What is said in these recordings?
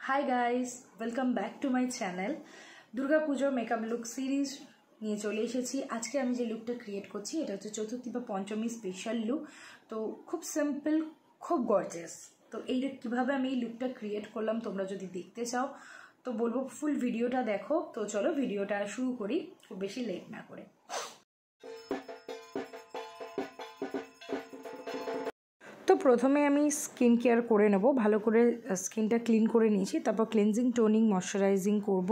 Hi guys, welcome back to my channel. দুর্গাপুজোর makeup look series নিয়ে চলে এসেছি। আজকে আমি যে লুকটা ক্রিয়েট করছি এটা হচ্ছে চতুর্থী বা পঞ্চমী স্পেশাল লুক। তো খুব সিম্পল, খুব গর্জিয়াস। তো এই কীভাবে আমি এই লুকটা ক্রিয়েট করলাম তোমরা যদি দেখতে চাও তো বলবো ফুল ভিডিওটা দেখো। তো চলো ভিডিওটা শুরু করি খুব বেশি লেট না করে। তো প্রথমে আমি স্কিন কেয়ার করে নেব, ভালো করে স্কিনটা ক্লিন করে নিয়েছি, তারপর ক্লিনজিং, টোনিং, ময়শ্চারাইজিং করব,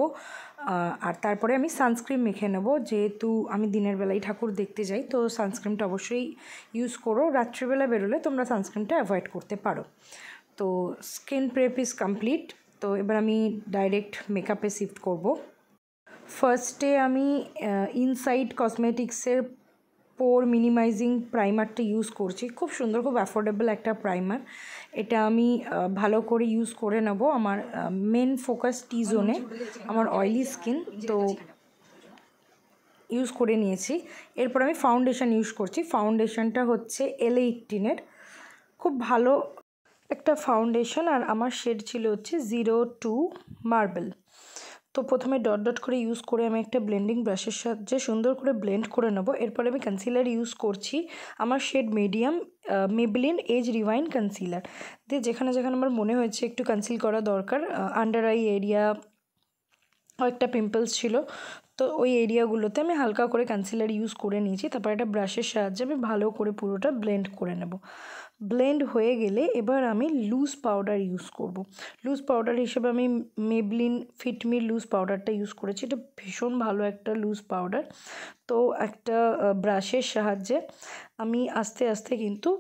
আর তারপরে আমি সানস্ক্রিন মেখে নেব। যেহেতু আমি দিনের বেলায় ঠাকুর দেখতে যাই তো সানস্ক্রিনটা অবশ্যই ইউজ করো। রাত্রিবেলা বেরোলে তোমরা সানস্ক্রিনটা অ্যাভয়েড করতে পারো। তো স্কিন প্রেপ ইজ কমপ্লিট। তো এবার আমি ডাইরেক্ট মেকআপে শিফট করব। ফার্স্টে আমি ইনসাইড কসমেটিক্সের পোর মিনিমাইজিং প্রাইমারটা ইউজ করছি। খুব সুন্দর, খুব অ্যাফোর্ডেবল একটা প্রাইমার। এটা আমি ভালো করে ইউজ করে নেব। আমার মেন ফোকাস টি জোনে, আমার অয়েলি স্কিন, তো ইউজ করে নিয়েছি। এরপর আমি ফাউন্ডেশন ইউজ করছি। ফাউন্ডেশনটা হচ্ছে LA18-এর, খুব ভালো একটা ফাউন্ডেশন, আর আমার শেড ছিল হচ্ছে 02 মার্বেল। তো প্রথমে ডট ডট করে ইউজ করে আমি একটা ব্লেন্ডিং ব্রাশের সাহায্যে সুন্দর করে ব্লেন্ড করে নেব। এরপরে আমি কনসিলার ইউজ করছি, আমার shade medium, Maybelline age rewind concealer দিয়ে যেখানে যেখানে আমার মনে হয়েছে একটু কনসিল করা দরকার, আন্ডার আই এরিয়া একটা পিম্পলস ছিল, তো ওই এরিয়াগুলোতে আমি হালকা করে কনসিলার ইউজ করে নিয়েছি। তারপর একটা ব্রাশের সাহায্যে আমি ভালো করে পুরোটা ব্লেন্ড করে নেব। ব্লেন্ড হয়ে গেলে এবার আমি লুজ পাউডার ইউজ করব। লুজ পাউডার হিসেবে আমি মেবলিন ফিটমি লুজ পাউডারটা ইউজ করেছি। এটা ভীষণ ভালো একটা লুজ পাউডার। তো একটা ব্রাশের সাহায্যে আমি আস্তে আস্তে কিন্তু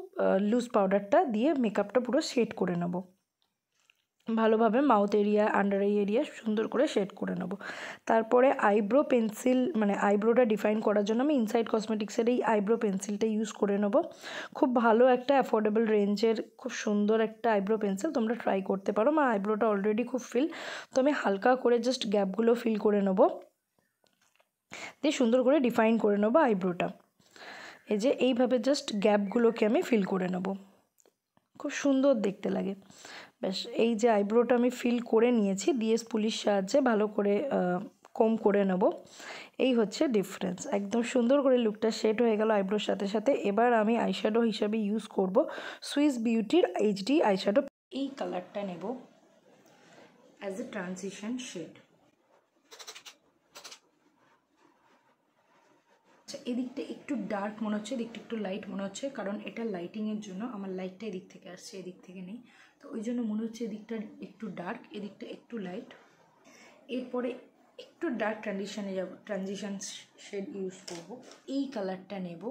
লুজ পাউডারটা দিয়ে মেকআপটা পুরো সেট করে নেব। ভালোভাবে mouth area, under eye area সুন্দর করে শেড করে নেব। তারপরে আইব্রো পেন্সিল, মানে আইব্রোটা ডিফাইন করার জন্য আমি ইনসাইড কসমেটিক্সের এই আইব্রো পেন্সিলটা ইউজ করে নেব। খুব ভালো একটা অ্যাফোর্ডেবল রেঞ্জের খুব সুন্দর একটা আইব্রো পেন্সিল, তোমরা ট্রাই করতে পারো। আমার আইব্রোটা অলরেডি খুব ফিল, তো আমি হালকা করে জাস্ট গ্যাপগুলো ফিল করে নেব, দিয়ে সুন্দর করে ডিফাইন করে নেব আইব্রোটা। এই যে এইভাবে জাস্ট গ্যাপগুলোকে আমি ফিল করে নেব, খুব সুন্দর দেখতে লাগে। ব্যাস, এই যে আইব্রোটা আমি ফিল করে নিয়েছি, দিয়ে স্পুলির সাহায্যে ভালো করে কম করে নেব। এই হচ্ছে ডিফারেন্স। একদম সুন্দর করে লুকটা সেট হয়ে গেল আইব্রোর সাথে সাথে। এবার আমি আইশ্যাডো হিসাবে ইউজ করব সুইস বিউটির HD আইশ্যাডো। এই কালারটা নেব অ্যাজ এ ট্রানজিশন শেড। আচ্ছা, এদিকটা একটু ডার্ক মনে হচ্ছে, এদিকটা একটু লাইট মনে হচ্ছে, কারণ এটা লাইটিংয়ের জন্য। আমার লাইটটা এদিক থেকে আসছে, এদিক থেকে নেই, তো ওই জন্য মনে হচ্ছে এদিকটা একটু ডার্ক, এদিকটা একটু লাইট। এরপরে একটু ডার্ক ট্রানজিশনে যাব, ট্রানজিশন শেড ইউজ করব। এই কালারটা নেব,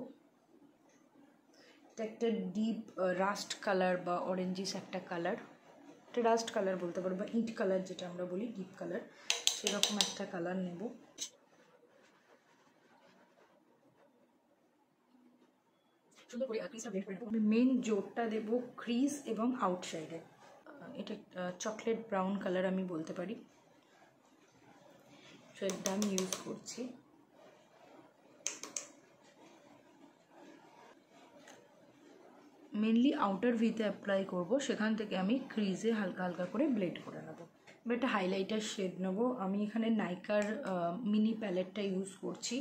এটা একটা ডিপ রাস্ট কালার বা অরেঞ্জিস একটা কালার, এটা রাস্ট কালার বলতে পারো বা ইট কালার যেটা আমরা বলি, ডিপ কালার, সেরকম একটা কালার নেব। আমি মেন জোরটা দেব ক্রিজ এবং আউটসাইডে। এটা চকলেট ব্রাউন কালার আমি বলতে পারি, সেটা আমি ইউজ করছি। মেনলি আউটার ভিতে অ্যাপ্লাই করব, সেখান থেকে আমি ক্রিজে হালকা হালকা করে ব্লেড করে নেব। এবার একটা হাইলাইটার শেড নেব। আমি এখানে নাইকার মিনি প্যালেটটা ইউজ করছি,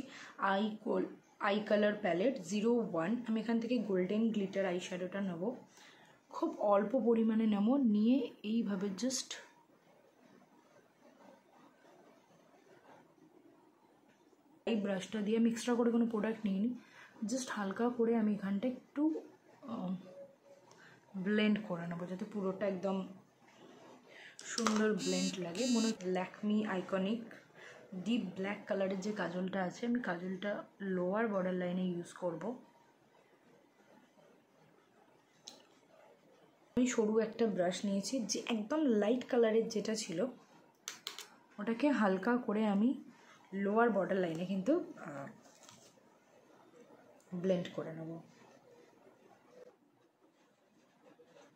আই কালার প্যালেট 01। আমি এখান থেকে গোল্ডেন গ্লিটার আই শ্যাডোটা নেব, খুব অল্প পরিমাণে নেব, নিয়ে এইভাবে জাস্ট এই ব্রাশটা দিয়ে আমি এক্সট্রা করে কোনো প্রোডাক্ট নিইনি, জাস্ট হালকা করে আমি এখানটা একটু ব্লেন্ড করে নেবো, যাতে পুরোটা একদম সুন্দর ব্লেন্ড লাগে। মনে হয় ল্যাকমি আইকনিক ডিপ ব্ল্যাক কালারের যে কাজলটা আছে, আমি কাজলটা লোয়ার বর্ডার লাইনে ইউজ করব। আমি সরু একটা ব্রাশ নিয়েছি, যে একদম লাইট কালারের যেটা ছিল ওটাকে হালকা করে আমি লোয়ার বর্ডার লাইনে কিন্তু ব্লেন্ড করে নেব।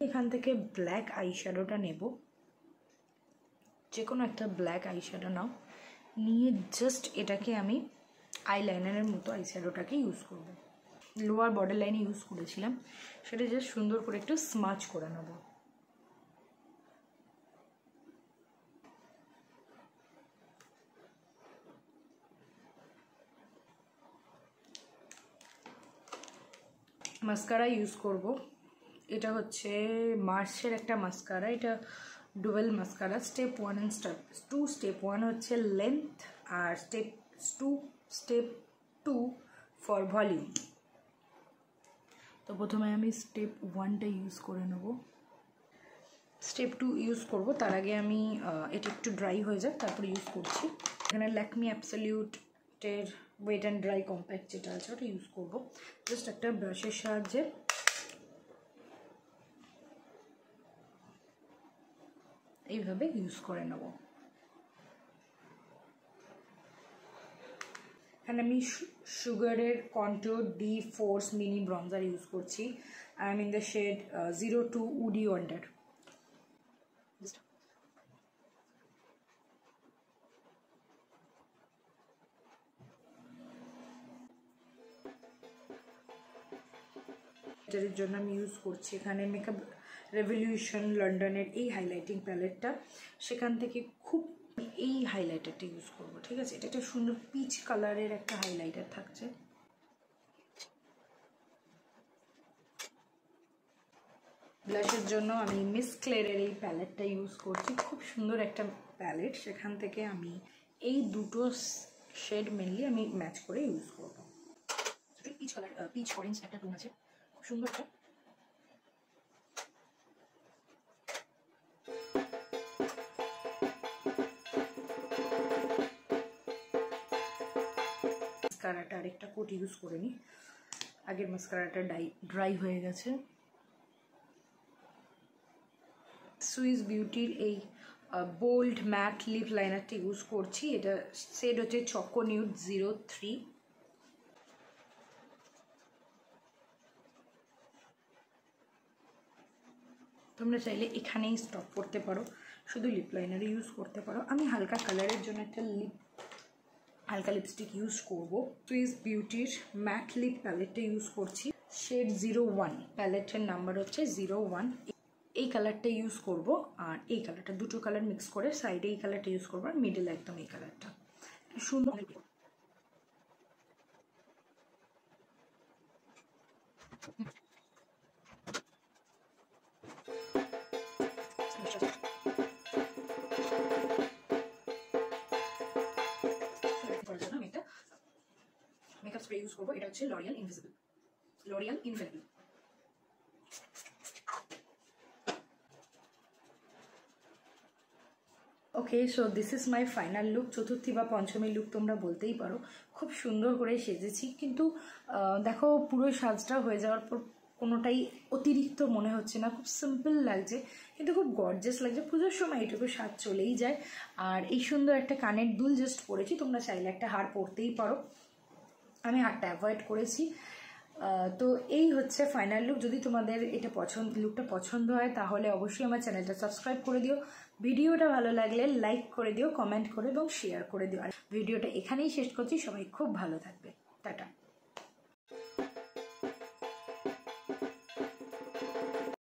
এখান থেকে ব্ল্যাক আইশ্যাডোটা নেব, যে কোনো একটা ব্ল্যাক আইশ্যাডো নাও, নিয়ে জাস্ট এটাকে আমি আইলাইনারের মতো আইশ্যাডোটাকে ইউজ করব। লোয়ার বর্ডার লাইনে ইউজ করেছিলাম, সেটা জাস্ট সুন্দর করে একটু স্মাচ করে নেব। মাস্কারা ইউজ করব। এটা হচ্ছে মার্সের একটা মাস্কারা, এটা dual mascara. Step 1 and step 2। Step 1 হচ্ছে লেন্থ আর স্টেপ 2 ফর ভলিউম। তো প্রথমে আমি স্টেপ 1টা ইউজ করে নেব, স্টেপ 2 ইউজ করব। তার আগে আমি এটা একটু ড্রাই হয়ে যাক, তারপর ইউজ করছি। এখানে ল্যাকমি অ্যাবসলিউটের ওয়েট অ্যান্ড ড্রাই কম্প্যাক্ট যেটা আছে ওটা ইউজ করব। জাস্ট একটা ব্রাশের সাহায্যে এইভাবে ইউজ করে নেব। এখানে আমি সুগারের contour de force mini bronzer use করছি। I am in the shade 02 woody wonder. এটার জন্য আমি ইউজ করছি এখানে মেকআপ রেভলিউশন লন্ডনের এই হাইলাইটিং প্যালেটটা। সেখান থেকে খুব এই হাইলাইটারটা ইউজ করব, ঠিক আছে? এটা একটা সুন্দর পিচ কালারের একটা হাইলাইটার থাকছে। ব্লাশের জন্য আমি মিস ক্লেরের এই প্যালেটটা ইউজ করছি, খুব সুন্দর একটা প্যালেট। সেখান থেকে আমি এই দুটো শেড মেনলি আমি ম্যাচ করে ইউজ করব। পিচ কালার, পিচ অরেঞ্জ একটা টোন আছে, খুব সুন্দর একটা। মাস্কারাটা আরেকটা কোট ইউজ করে নিই, আগের মাস্কারাটা ড্রাই হয়ে গেছে। সুইস বিউটির এই বোল্ড ম্যাট লিপ লাইনারটা ইউজ করছি। এটা শেড হচ্ছে চকো নিউড 03। তোমরা চাইলে এখানেই স্টপ করতে পারো, শুধু লিপ লাইনার ইউজ করতে পারো। আমি হালকা কালারের জন্য একটা হালকা লিপস্টিক ইউজ করব। সুইস বিউটির ম্যাট লিপ প্যালেটটা ইউজ করছি, শেড 01। প্যালেটের নাম্বার হচ্ছে 01। এই কালারটা ইউজ করব আর এই কালারটা, দুটো কালার মিক্স করে সাইডে এই কালারটা ইউজ করবো আর মিডলে একদম এই কালারটা। সুন্দর মেকআপ স্প্রে ইউজ করবো। এটা হচ্ছে L'Oreal infallible. Okay, so this is my final look. চতুর্থী বা পঞ্চমী লুক তোমরা বলতেই পারো। খুব সুন্দর করে সেজেছি, কিন্তু দেখো পুরো সাজটা হয়ে যাওয়ার পর কোনোটাই অতিরিক্ত মনে হচ্ছে না, খুব সিম্পল লাগছে কিন্তু খুব গর্জিয়াস লাগছে। পুজোর সময় এইটুকু সাজ চলেই যায়। আর এই সুন্দর একটা কানের দুল জাস্ট পরেছি, তোমরা চাইলে একটা হার পরতেই পারো, আমি হারটা অ্যাভয়েড করেছি। তো এই হচ্ছে ফাইনাল লুক। যদি তোমাদের এটা লুকটা পছন্দ হয় তাহলে অবশ্যই আমার চ্যানেলটা সাবস্ক্রাইব করে দিও। ভিডিওটা ভালো লাগলে লাইক করে দিও, কমেন্ট করে এবং শেয়ার করে দিও। আর ভিডিওটা এখানেই শেষ করছি। সবাই খুব ভালো থাকবে। টাটা।